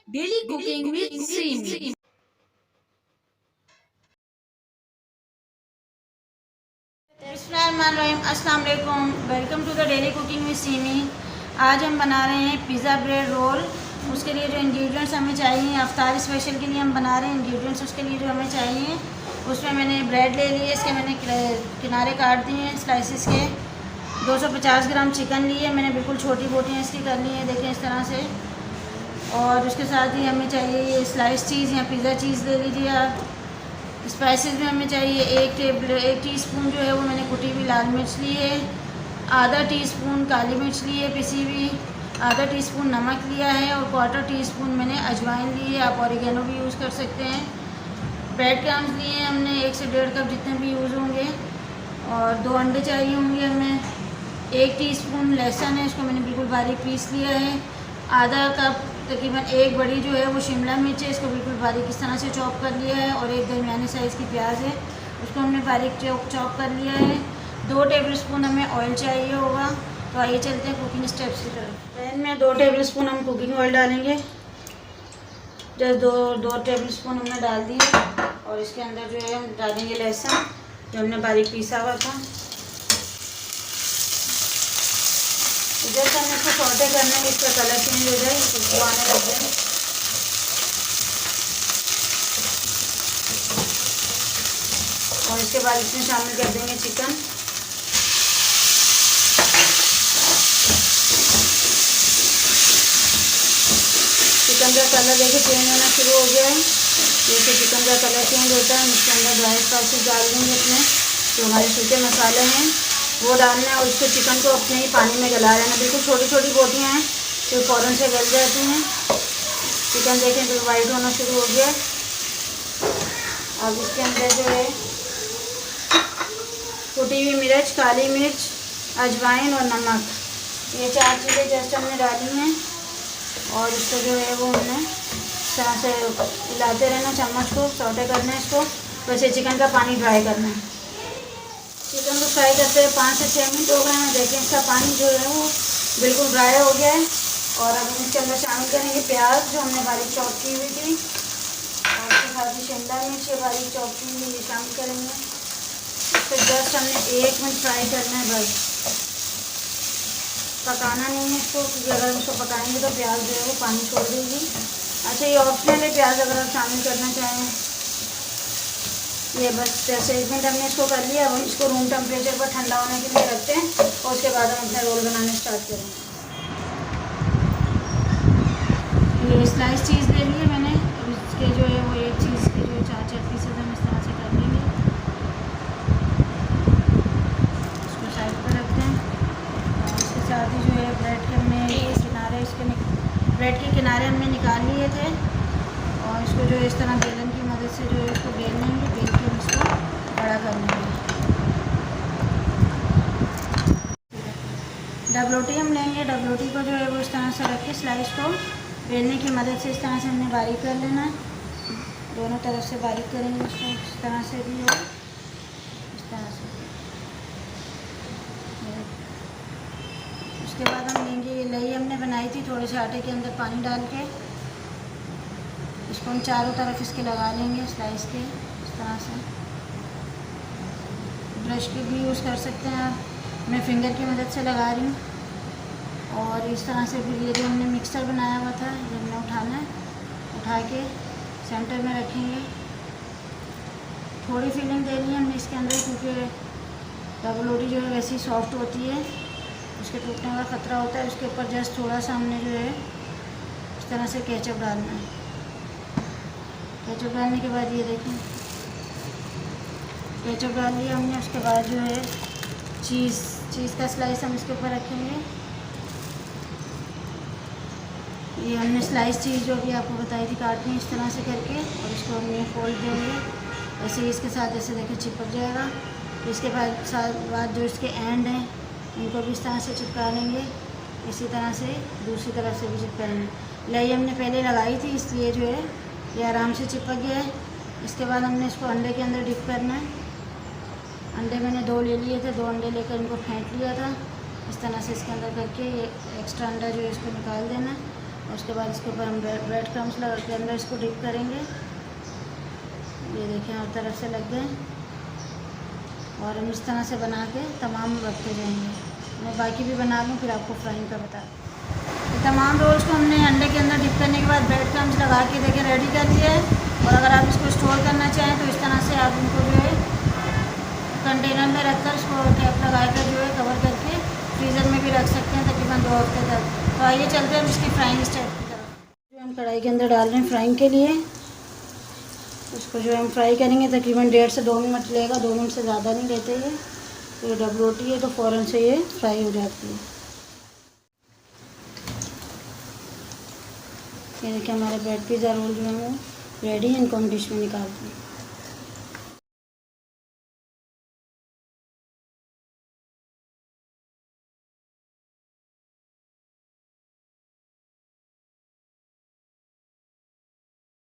Daily cooking with Seemi. अस्सलाम वालेकुम, welcome to the daily cooking with Seemi. आज हम बना रहे हैं पिज़्ज़ा ब्रेड रोल। उसके लिए जो इंग्रेडिएंट्स हमें चाहिए, अफ्तार स्पेशल के लिए हम बना रहे हैं। इंग्रेडिएंट्स उसके लिए जो हमें चाहिए, उसमें मैंने ब्रेड ले ली है, इसके मैंने किनारे काट दिए हैं स्लाइसिस के। 250 ग्राम चिकन लिए मैंने, बिल्कुल छोटी बोटियाँ इसकी कर ली हैं, देखें इस तरह से। और उसके साथ ही हमें चाहिए ये स्लाइस चीज़ या पिज़्ज़ा चीज़ ले लीजिए आप। स्पाइसेस में हमें चाहिए 1 टीस्पून जो है वो मैंने कुटी हुई लाल मिर्च ली है, आधा टीस्पून काली मिर्च ली है पिसी हुई, आधा टीस्पून नमक लिया है और 1/4 टीस्पून मैंने अजवाइन ली है। आप ऑरिगेनो भी यूज़ कर सकते हैं। ब्रेड क्रम्स लिए हैं हमने 1 से 1.5 कप जितने भी यूज़ होंगे। और 2 अंडे चाहिए होंगे हमें। 1 टीस्पून लहसुन है, इसको मैंने बिल्कुल बारीक पीस लिया है। आधा कप तकरीबन 1 बड़ी जो है वो शिमला मिर्च है, इसको बिल्कुल बारीक इस तरह से चॉप कर लिया है। और 1 दरमियानी साइज़ की प्याज है, उसको हमने बारीक चॉप कर लिया है। 2 टेबलस्पून हमें ऑयल चाहिए होगा। तो आइए चलते हैं कुकिंग स्टेप्स की तरफ। पैन में 2 टेबलस्पून हम कुकिंग ऑयल डालेंगे। जस्ट दो टेबलस्पून हमने डाल दिए। और इसके अंदर जो है हम डालेंगे लहसुन जो हमने बारीक पीसा हुआ था। जैसे हमें इसको सौटे करने में इसका कलर चेंज हो जाए, खुशबू आने लग जाए। और इसके बाद इसमें शामिल कर देंगे चिकन। चिकन का कलर देखिए चेंज होना शुरू हो गया है। जैसे चिकन का कलर चेंज होता है, हम इसके अंदर ड्राई स्पाइसेस डाल देंगे अपने, जो हमारे सूखे मसाले हैं वो डालना है। और इसको चिकन को अपने ही पानी में गला लेना। बिल्कुल छोटी छोटी बोटियाँ हैं जो फ़ौरन से गल जाती हैं। चिकन देखें तो वाइट होना शुरू हो गया। अब इसके अंदर जो है कुटी हुई मिर्च, काली मिर्च, अजवाइन और नमक, ये 4 चीज़ें जस्ट हमने डाली हैं। और इसको जो है वो हमने इस तरह से हिलाते रहना, चम्मच को सौटे करना है इसको। वैसे चिकन का पानी ड्राई करना है। चिकन को फ्राई करते हुए 5 से 6 मिनट हो गए हैं। देखें इसका पानी जो है वो बिल्कुल ड्राई हो गया है। और अब हम इसके अंदर शामिल करेंगे प्याज जो हमने बारीक चॉप की हुई थी। और उसके साथ ही शिमला मिर्च बारीक चॉप की हुई ये शामिल करेंगे। इसको जस्ट हमने 1 मिनट फ्राई करना है, बस पकाना नहीं है इसको, क्योंकि अगर हम इसको पकाएंगे तो प्याज जो है वो पानी छोड़ देगी। अच्छा, ये ऑप्शनल है, प्याज अगर आप शामिल करना चाहें। ये बस जैसे 1 मिनट हमने इसको कर लिया। अब हम इसको रूम टेम्परेचर पर ठंडा होने के लिए रखते हैं और उसके बाद हम अपना रोल बनाने स्टार्ट करेंगे। ये स्लाइस चीज़ ले ली है मैंने। अब इसके जो है वो एक चीज़ के जो 4 पीसेज हम इस तरह से कर लेंगे। इसको साइड पर रखते हैं। और इसके साथ ही जो है ब्रेड के हमने किनारे, ब्रेड के किनारे हमने निकाल लिए थे। और इसको जो है इस तरह बेलन की मदद से जो है इसको बेल लेंगे, बेल के हम इसको बड़ा कर लेंगे। डबलोटी हम लेंगे। डबलोटी को जो है वो इस तरह से रख के स्लाइस को बेलने की मदद से इस तरह से हमने बारीक कर लेना है। दोनों तरफ से बारीक करेंगे इसको, इस तरह से भी और इस तरह से। उसके बाद हम लेंगे ये लई हमने बनाई थी, थोड़े से आटे के अंदर पानी डाल के इसको हम चारों तरफ इसके लगा लेंगे स्लाइस के, इस तरह से। ब्रश के भी यूज़ कर सकते हैं आप, मैं फिंगर की मदद से लगा रही हूँ। और इस तरह से फिर ये जो हमने मिक्सर बनाया हुआ था ये हमने उठाना है, उठा के सेंटर में रखेंगे। थोड़ी फीलिंग देनी है हमने इसके अंदर, क्योंकि डबल रोटी जो है वैसी सॉफ्ट होती है, उसके टूटने का ख़तरा होता है। उसके ऊपर जस्ट थोड़ा सा हमने जो है इस तरह से केचप डालना है। केचप डालने के बाद ये देखें, केचप डाल लिया हमने। उसके बाद जो है चीज़ का स्लाइस हम इसके ऊपर रखेंगे। ये हमने स्लाइस चीज़ जो भी आपको बताई थी काटनी इस तरह से करके, और इसको हमने फोल्ड देंगे ऐसे ही, इसके साथ ऐसे देखें चिपक जाएगा। इसके बाद जो इसके एंड हैं उनको भी इस तरह से चिपका लेंगे। इसी तरह से दूसरी तरफ से भी चिपकाएंगे। लई हमने पहले लगाई थी इसलिए जो है ये आराम से चिपक गया है। इसके बाद हमने इसको अंडे के अंदर डिप करना है। अंडे मैंने 2 ले लिए थे, 2 अंडे लेकर इनको फेंट लिया था। इस तरह से इसके अंदर करके ये एक्स्ट्रा अंडा जो है इसको निकाल देना है। उसके बाद इसके ऊपर हम ब्रेड क्रम्स लगा के अंदर इसको डिप करेंगे। ये देखें हर तरफ से लग गए और हम इस तरह से बना के तमाम रखते जाएंगे। मैं बाकी भी बना लूँ फिर आपको फ्राइंग का बता। ये तमाम रोल्स को हमने अंडे के अंदर डिप करने के बाद ब्रेड क्रम्स लगा के देखें रेडी कर लिया है। और अगर आप इसको स्टोर करना चाहें तो इस तरह से आप इनको जो है कंटेनर में रखकर इसको कैप लगा कर जो है कवर करके फ्रीज़र में भी रख सकते हैं तकरीबन 2 हफ्ते तक। तो आइए चलते हैं हम इसकी फ्राइंग स्टेप की तरफ। जो हम कढ़ाई के अंदर डाल रहे हैं फ्राइंग के लिए, उसको जो हम फ्राई करेंगे तकरीबन 1.5 से 2 मिनट लेगा। 2 मिनट से ज़्यादा नहीं लेते ये। तो ये डब रोटी है तो फ़ौरन से ये फ्राई हो जाती है। ये देखिए हमारे ब्रेड पिज़्ज़ा रोल जो है वो रेडी है। इनको हम डिश में निकालते हैं।